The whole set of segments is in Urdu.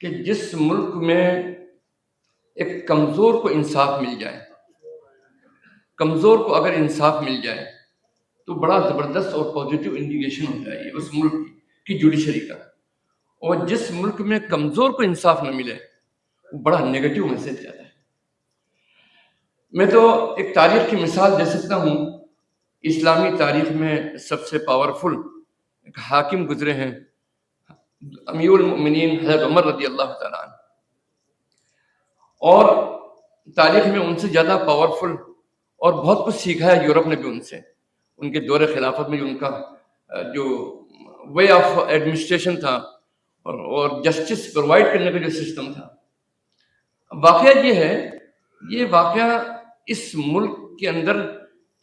کہ جس ملک میں ایک کمزور کو انصاف مل جائے، کمزور کو اگر انصاف مل جائے تو بڑا زبردست اور پازیٹیو انڈیکیشن ہوتا ہے یہ اس ملک کی جوڈیشری کا. اور جس ملک میں کمزور کو انصاف نہ ملے وہ بڑا نیگیٹو میسج جاتا ہے. میں تو ایک تاریخ کی مثال دے سکتا ہوں. اسلامی تاریخ میں سب سے پاورفل ایک حاکم گزرے ہیں، امیر المؤمنین حضرت عمر رضی اللہ تعالیٰ عنہ. اور تاریخ میں ان سے زیادہ پاورفل اور بہت کچھ سیکھا ہے یورپ نے بھی ان سے. ان کے دور خلافت میں جو ان کا جو وے آف ایڈمنسٹریشن تھا اور جسٹس پرووائڈ کرنے کا جو سسٹم تھا. واقعہ یہ ہے، یہ واقعہ اس ملک کے اندر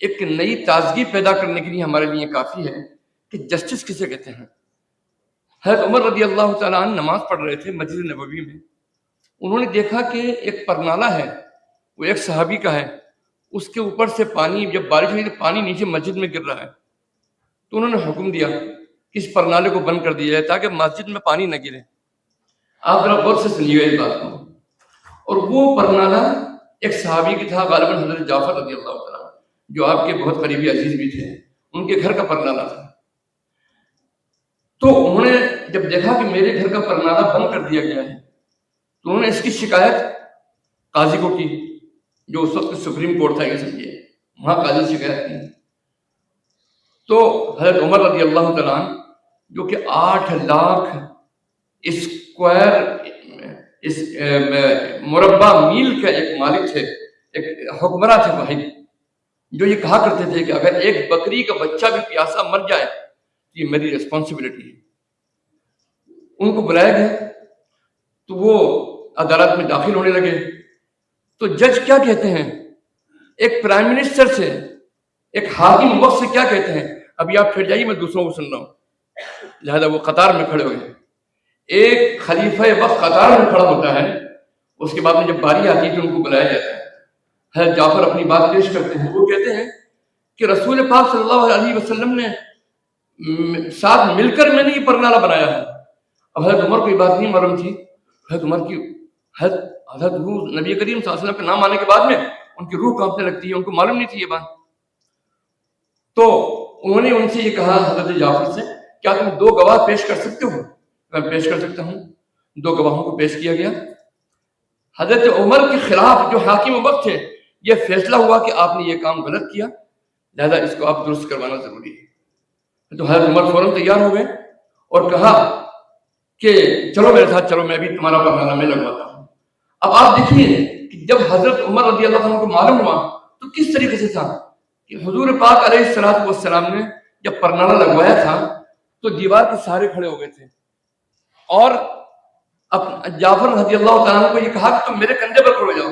ایک نئی تازگی پیدا کرنے کے لیے ہمارے لیے کافی ہے کہ جسٹس کسے کہتے ہیں. حضرت عمر رضی اللہ تعالیٰ عنہ نماز پڑھ رہے تھے مسجد نبوی میں. انہوں نے دیکھا کہ ایک پرنالہ ہے، وہ ایک صحابی کا ہے، اس کے اوپر سے پانی، جب بارش ہوئی تو پانی نیچے مسجد میں گر رہا ہے. تو انہوں نے حکم دیا کہ اس پرنالے کو بند کر دیا جائے تاکہ مسجد میں پانی نہ گرے. آپ ذرا غور سے سنیے اس بات کو. اور وہ پرنالہ ایک صحابی کی تھا، غالباً حضرت جعفر رضی اللہ تعالیٰ جو آپ کے بہت قریبی عزیز بھی تھے، ان کے گھر کا پرنالہ تھا. تو انہوں نے جب دیکھا کہ میرے گھر کا پرنالہ بند کر دیا گیا ہے تو انہوں نے اس کی شکایت قاضی کو کی، جو اس وقت سپریم کورٹ تھا، یہ سمجھیے وہاں قاضی شکایت کی. تو حضرت عمر رضی اللہ تعالیٰ عنہ جو کہ 8 لاکھ اسکوائر مربع میل کا ایک مالک تھے، ایک حکمراں تھے واحد، جو یہ کہا کرتے تھے کہ اگر ایک بکری کا بچہ بھی پیاسا مر جائے تو یہ میری ریسپانسبلٹی ہے. ان کو بلایا گیا تو وہ عدالت میں داخل ہونے لگے. تو جج کیا کہتے ہیں، ایک پرائم منسٹر سے، ایک حاکم وقت سے کیا کہتے ہیں، ابھی آپ پھر جائیے میں دوسروں کو سن رہا ہوں. لہذا وہ قطار میں کھڑے ہوئے. ایک خلیفہ وقت قطار میں کھڑا ہوتا ہے، اس کے بعد میں جب باری آتی ہے تو ان کو بلایا جاتا ہے. حضرت جعفر اپنی بات پیش کرتے ہیں. وہ کہتے ہیں کہ رسول پاک صلی اللہ علیہ وسلم نے ساتھ مل کر میں نے یہ پرنالہ بنایا ہے. اب حضرت عمر کو یہ بات نہیں معلوم تھی. حضرت عمر کی حضرت نبی کریم صلی اللہ علیہ وسلم کے نام آنے کے بعد میں ان کی روح کانپنے لگتی ہے، ان کو معلوم نہیں تھی یہ بات. تو انہوں نے ان سے یہ کہا حضرت جعفر سے، کیا تم 2 گواہ پیش کر سکتے ہو؟ میں پیش کر سکتا ہوں. 2 گواہوں کو پیش کیا گیا. حضرت عمر کے خلاف جو حاکم وقت تھے، یہ فیصلہ ہوا کہ آپ نے یہ کام غلط کیا، لہذا اس کو آپ درست کروانا ضروری ہے. تو حضرت عمر فوراً تیار ہو گئے اور کہا کہ چلو میرے ساتھ چلو، میں بھی تمہارا پرنالہ میں لگواتا ہوں. اب آپ دیکھیے کہ جب حضرت عمر رضی اللہ عنہ کو معلوم ہوا تو کس طریقے سے تھا کہ حضور پاک علیہ الصلوۃ والسلام نے جب پرنالہ لگوایا تھا تو دیوار کے سہارے کھڑے ہو گئے تھے اور جعفر رضی اللہ تعالیٰ عنہ کو یہ کہا کہ تم میرے کندھے پر کھڑے ہو جاؤ.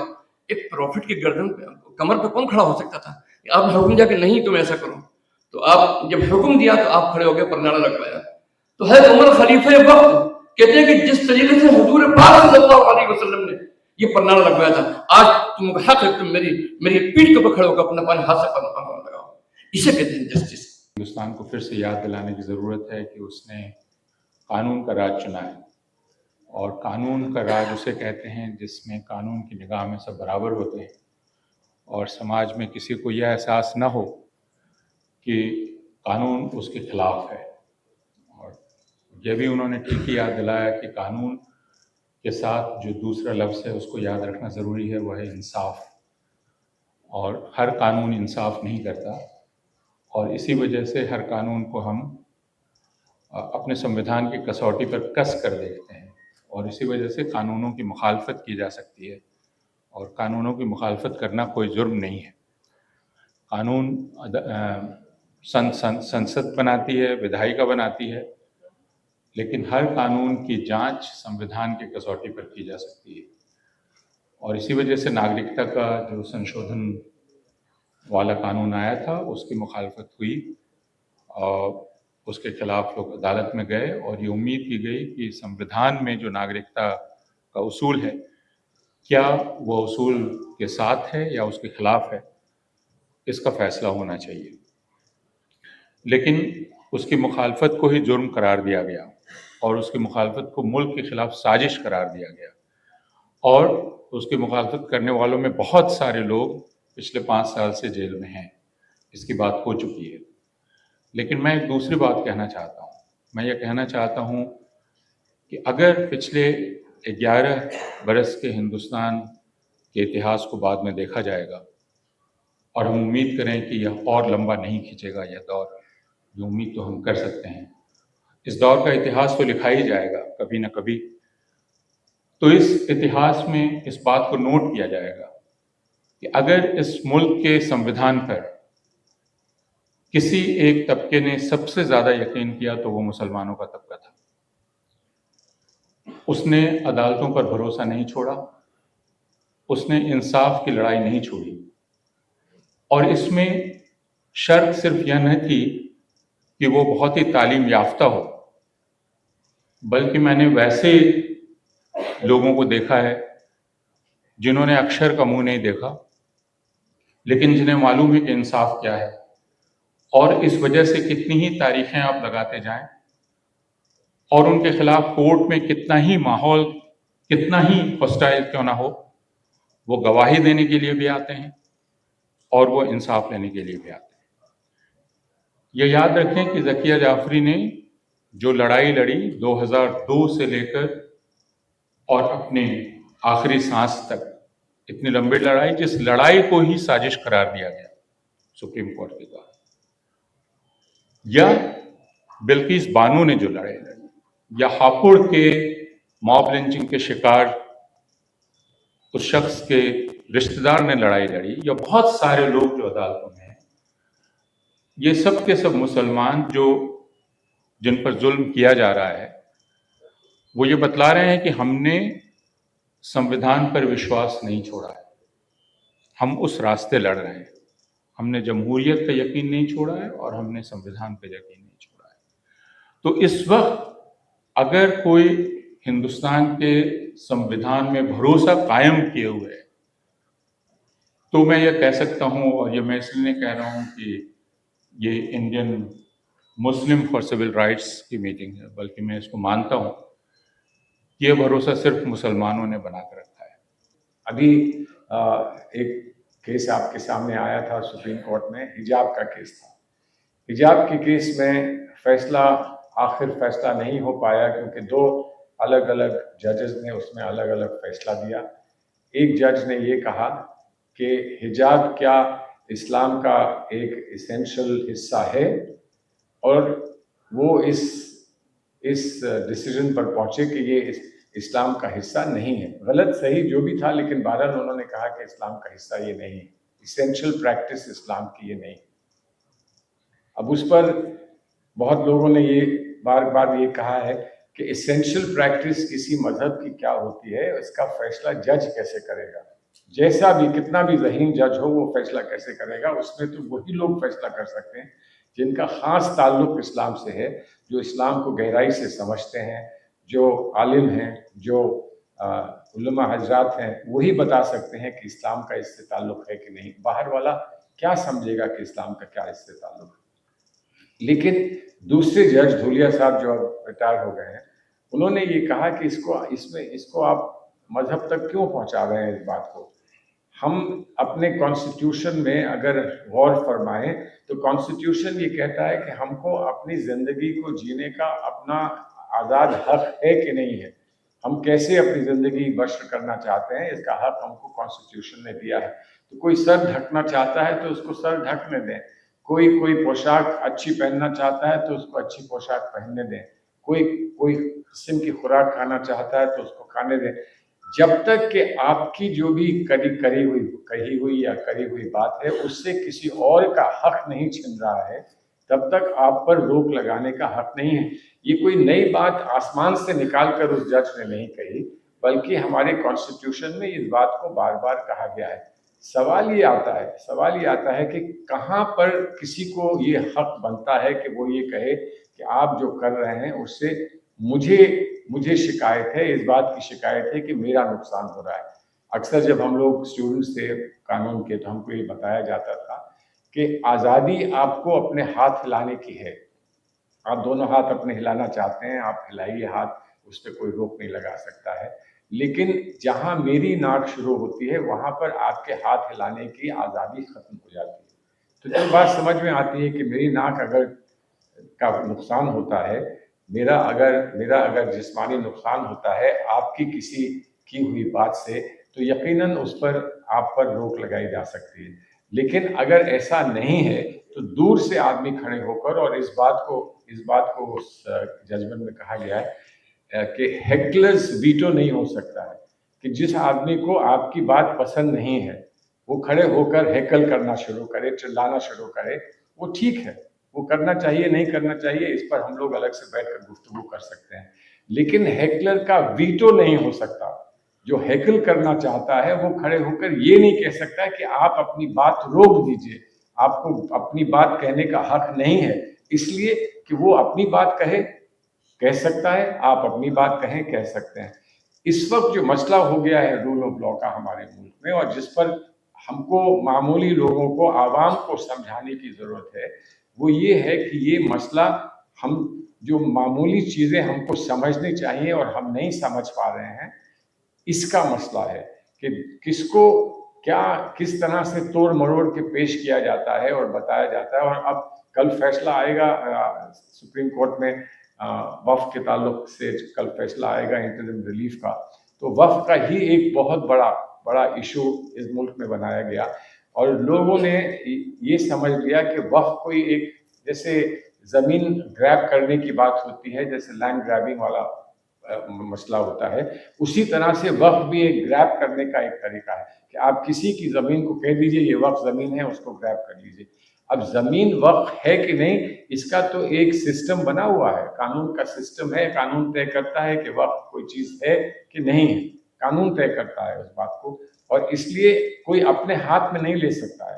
ایک پروفٹ کی گردن پہ، کمر پہ کون کھڑا ہو سکتا تھا؟ آپ نے حکم دیا کہ نہیں تم ایسا کرو، تو آپ جب حکم دیا تو آپ کھڑے ہو گئے، پرنالہ لگوایا. تو حضرت عمر خلیفہ وقت کہتے ہیں کہ جس طریقے سے حضور پاک صلی اللہ علیہ وسلم نے یہ پرنالہ لگوایا تھا، آج تم کو حق ہے تم میری پیٹھ کے اوپر کھڑے ہو کر اپنا پانی ہاتھ سے پرنالہ لگاؤ. اسے کہتے ہیں جسٹس. ہندوستان کو پھر سے یاد دلانے کی ضرورت ہے کہ اس نے قانون کا راج چنا ہے، اور قانون کا راج اسے کہتے ہیں جس میں قانون کی نگاہ میں سب برابر ہوتے ہیں اور سماج میں کسی کو یہ احساس نہ ہو کہ قانون اس کے خلاف ہے. اور یہ بھی انہوں نے ٹھیک ہی یاد دلایا کہ قانون کے ساتھ جو دوسرا لفظ ہے اس کو یاد رکھنا ضروری ہے، وہ ہے انصاف. اور ہر قانون انصاف نہیں کرتا، اور اسی وجہ سے ہر قانون کو ہم اپنے سمویدھان کی کسوٹی پر کس کر دیکھتے ہیں، اور اسی وجہ سے قانونوں کی مخالفت کی جا سکتی ہے، اور قانونوں کی مخالفت کرنا کوئی جرم نہیں ہے. قانون سنسد بناتی ہے، ودھائیکا بناتی ہے، لیکن ہر قانون کی جانچ سمویدھان کی کسوٹی پر کی جا سکتی ہے. اور اسی وجہ سے ناگرکتا کا جو سنشودھن والا قانون آیا تھا اس کی مخالفت ہوئی، اور اس کے خلاف لوگ عدالت میں گئے، اور یہ امید کی گئی کہ سمویدھان میں جو ناگرکتا کا اصول ہے کیا وہ اصول کے ساتھ ہے یا اس کے خلاف ہے، اس کا فیصلہ ہونا چاہیے. لیکن اس کی مخالفت کو ہی جرم قرار دیا گیا، اور اس کی مخالفت کو ملک کے خلاف سازش قرار دیا گیا، اور اس کی مخالفت کرنے والوں میں بہت سارے لوگ پچھلے 5 سال سے جیل میں ہیں، اس کی بات ہو چکی ہے۔ لیکن میں ایک دوسری بات کہنا چاہتا ہوں، میں یہ کہنا چاہتا ہوں کہ اگر پچھلے 11 برس کے ہندوستان کے اتہاس کو بعد میں دیکھا جائے گا، اور ہم امید کریں کہ یہ اور لمبا نہیں کھینچے گا یہ دور، یہ امید تو ہم کر سکتے ہیں، اس دور کا اتہاس تو لکھا ہی جائے گا کبھی نہ کبھی، تو اس اتہاس میں اس بات کو نوٹ کیا جائے گا کہ اگر اس ملک کے سنویدھان پر کسی ایک طبقے نے سب سے زیادہ یقین کیا تو وہ مسلمانوں کا طبقہ تھا۔ اس نے عدالتوں پر بھروسہ نہیں چھوڑا، اس نے انصاف کی لڑائی نہیں چھوڑی، اور اس میں شرط صرف یہ نہ تھی کہ وہ بہت ہی تعلیم یافتہ ہو، بلکہ میں نے ویسے لوگوں کو دیکھا ہے جنہوں نے اکشر کا منہ نہیں دیکھا لیکن جنہیں معلوم ہے کہ انصاف کیا ہے، اور اس وجہ سے کتنی ہی تاریخیں آپ لگاتے جائیں اور ان کے خلاف کورٹ میں کتنا ہی ماحول کتنا ہی ہاسٹائل کیوں نہ ہو، وہ گواہی دینے کے لیے بھی آتے ہیں اور وہ انصاف لینے کے لیے بھی آتے ہیں۔ یہ یاد رکھیں کہ ذکیہ جعفری نے جو لڑائی لڑی 2002 سے لے کر اور اپنے آخری سانس تک، اتنی لمبی لڑائی، جس لڑائی کو ہی سازش قرار دیا گیا سپریم کورٹ کے دوارا، یا بلقیس بانو نے جو لڑائی لڑی، یا ہاپوڑ کے موب لنچنگ کے شکار اس شخص کے رشتہ دار نے لڑائی لڑی، یا بہت سارے لوگ جو عدالتوں میں ہیں، یہ سب کے سب مسلمان جو جن پر ظلم کیا جا رہا ہے، وہ یہ بتلا رہے ہیں کہ ہم نے سنویدھان پر وشواس نہیں چھوڑا ہے، ہم اس راستے لڑ رہے ہیں، ہم نے جمہوریت پہ یقین نہیں چھوڑا ہے اور ہم نے سنویدھان پہ یقین نہیں چھوڑا ہے۔ تو اس وقت اگر کوئی ہندوستان کے سنویدھان میں بھروسہ قائم کیے ہوئے ہے، تو میں یہ کہہ سکتا ہوں، اور یہ میں اس لیے نہیں کہہ رہا ہوں کہ یہ Indian Muslim for civil rights کی میٹنگ ہے، بلکہ میں اس کو مانتا ہوں کہ یہ بھروسہ صرف مسلمانوں نے بنا کر رکھا ہے۔ ابھی ایک کیس آپ کے سامنے آیا تھا سپریم کورٹ میں، حجاب کا کیس تھا۔ حجاب کے کیس میں آخر فیصلہ نہیں ہو پایا کیونکہ 2 الگ الگ ججز نے اس میں الگ الگ فیصلہ دیا۔ ایک جج نے یہ کہا کہ حجاب کیا اسلام کا ایک ایسینشل حصہ ہے، اور وہ اس ڈیسیجن پر پہنچے کہ یہ اسلام کا حصہ نہیں ہے۔ غلط صحیح جو بھی تھا، لیکن بہرحال انہوں نے کہا کہ اسلام کا حصہ یہ نہیں ہے، ایسینشل پریکٹس اسلام کی یہ نہیں۔ اب اس پر بہت لوگوں نے یہ بار بار یہ کہا ہے کہ ایسینشل پریکٹس کسی مذہب کی کیا ہوتی ہے، اس کا فیصلہ جج کیسے کرے گا؟ جیسا بھی کتنا بھی ذہین جج ہو، وہ فیصلہ کیسے کرے گا؟ اس میں تو وہی لوگ فیصلہ کر سکتے ہیں جن کا خاص تعلق اسلام سے ہے، جو اسلام کو گہرائی سے سمجھتے ہیں، جو عالم ہیں، جو علماء حضرات ہیں، وہی بتا سکتے ہیں کہ اسلام کا اس سے تعلق ہے کہ نہیں۔ باہر والا کیا سمجھے گا کہ اسلام کا کیا اس سے تعلق ہے؟ لیکن دوسرے جج دھولیا صاحب جو ریٹائر ہو گئے ہیں، انہوں نے یہ کہا کہ اس کو آپ مذہب تک کیوں پہنچا رہے ہیں اس بات کو؟ ہم اپنے کانسٹیٹیوشن میں اگر غور فرمائیں تو کانسٹیٹیوشن یہ کہتا ہے کہ ہم کو اپنی زندگی کو جینے کا اپنا آزاد حق ہے کہ نہیں ہے، ہم کیسے اپنی زندگی بسر کرنا چاہتے ہیں، اس کا حق ہم کو کانسٹیٹیوشن نے دیا ہے۔ تو کوئی سر ڈھکنا چاہتا ہے تو اس کو سر ڈھکنے دیں، کوئی پوشاک اچھی پہننا چاہتا ہے تو اس کو اچھی پوشاک پہننے دیں، کوئی قسم کی خوراک کھانا چاہتا ہے تو اس کو کھانے دیں، جب تک کہ آپ کی جو بھی کہی ہوئی بات ہے اس سے کسی اور کا حق نہیں چھن رہا ہے، تب تک آپ پر روک لگانے کا حق نہیں ہے۔ یہ کوئی نئی بات آسمان سے نکال کر اس جج نے نہیں کہی، بلکہ ہمارے کانسٹیٹیوشن میں اس بات کو بار بار کہا گیا ہے۔ سوال یہ آتا ہے کہ کہاں پر کسی کو یہ حق بنتا ہے کہ وہ یہ کہے کہ آپ جو کر رہے ہیں اس سے مجھے شکایت ہے، اس بات کی شکایت ہے کہ میرا نقصان ہو رہا ہے۔ اکثر جب ہم لوگ اسٹوڈنٹس تھے قانون کے تو ہم کو یہ بتایا جاتا تھا کہ آزادی آپ کو اپنے ہاتھ ہلانے کی ہے، آپ دونوں ہاتھ اپنے ہلانا چاہتے ہیں آپ ہلائیے ہاتھ, اس پہ کوئی روک نہیں لگا سکتا ہے. لیکن جہاں میری ناک شروع ہوتی ہے وہاں پر آپ کے ہاتھ ہلانے کی آزادی ختم ہو جاتی ہے. تو جو بات سمجھ میں آتی ہے کہ میری ناک اگر کا نقصان ہوتا ہے, میرا اگر جسمانی نقصان ہوتا ہے آپ کی کسی کی ہوئی بات سے, تو یقیناً اس پر آپ پر روک لگائی جا سکتی ہے. لیکن اگر ایسا نہیں ہے تو دور سے آدمی کھڑے ہو کر, اور اس بات کو اس ججمنٹ میں کہا گیا ہے کہ ہیکلرز ویٹو نہیں ہو سکتا ہے, کہ جس آدمی کو آپ کی بات پسند نہیں ہے وہ کھڑے ہو کر ہیکل کرنا شروع کرے, چلانا شروع کرے, وہ ٹھیک ہے, وہ کرنا چاہیے نہیں کرنا چاہیے اس پر ہم لوگ الگ سے بیٹھ کر گفتگو کر سکتے ہیں. لیکن ہیکلر کا ویٹو نہیں ہو سکتا. جو ہیکل کرنا چاہتا ہے وہ کھڑے ہو کر یہ نہیں کہہ سکتا کہ آپ اپنی بات روک دیجئے, آپ کو اپنی بات کہنے کا حق نہیں ہے, اس لیے کہ وہ اپنی بات کہہ سکتا ہے, آپ اپنی بات کہہ سکتے ہیں. اس وقت جو مسئلہ ہو گیا ہے رول آف لا کا ہمارے ملک میں, اور جس پر ہم کو معمولی لوگوں کو, عوام کو سمجھانے کی ضرورت ہے, وہ یہ ہے کہ یہ مسئلہ ہم جو معمولی چیزیں ہم کو سمجھنی چاہیے اور ہم نہیں سمجھ پا رہے ہیں, اس کا مسئلہ ہے کہ کس کو کس طرح سے توڑ مروڑ کے پیش کیا جاتا ہے اور بتایا جاتا ہے. اور اب کل فیصلہ آئے گا سپریم کورٹ میں وقف کے تعلق سے, کل فیصلہ آئے گا انٹرم ریلیف کا, تو وقف کا ہی ایک بہت بڑا ایشو اس ملک میں بنایا گیا, اور لوگوں نے یہ سمجھ لیا کہ وقف کوئی ایک جیسے زمین گریب کرنے کی بات ہوتی ہے, جیسے لینڈ گریبنگ والا مسئلہ ہوتا ہے, اسی طرح سے وقف بھی ایک گریب کرنے کا ایک طریقہ ہے کہ آپ کسی کی زمین کو کہہ دیجئے یہ وقف زمین ہے, اس کو گریب کر لیجئے. اب زمین وقف ہے کہ نہیں, اس کا تو ایک سسٹم بنا ہوا ہے, قانون کا سسٹم ہے, قانون طے کرتا ہے کہ وقف کوئی چیز ہے کہ نہیں ہے, قانون طے کرتا ہے اس بات کو, اور اس لیے کوئی اپنے ہاتھ میں نہیں لے سکتا ہے.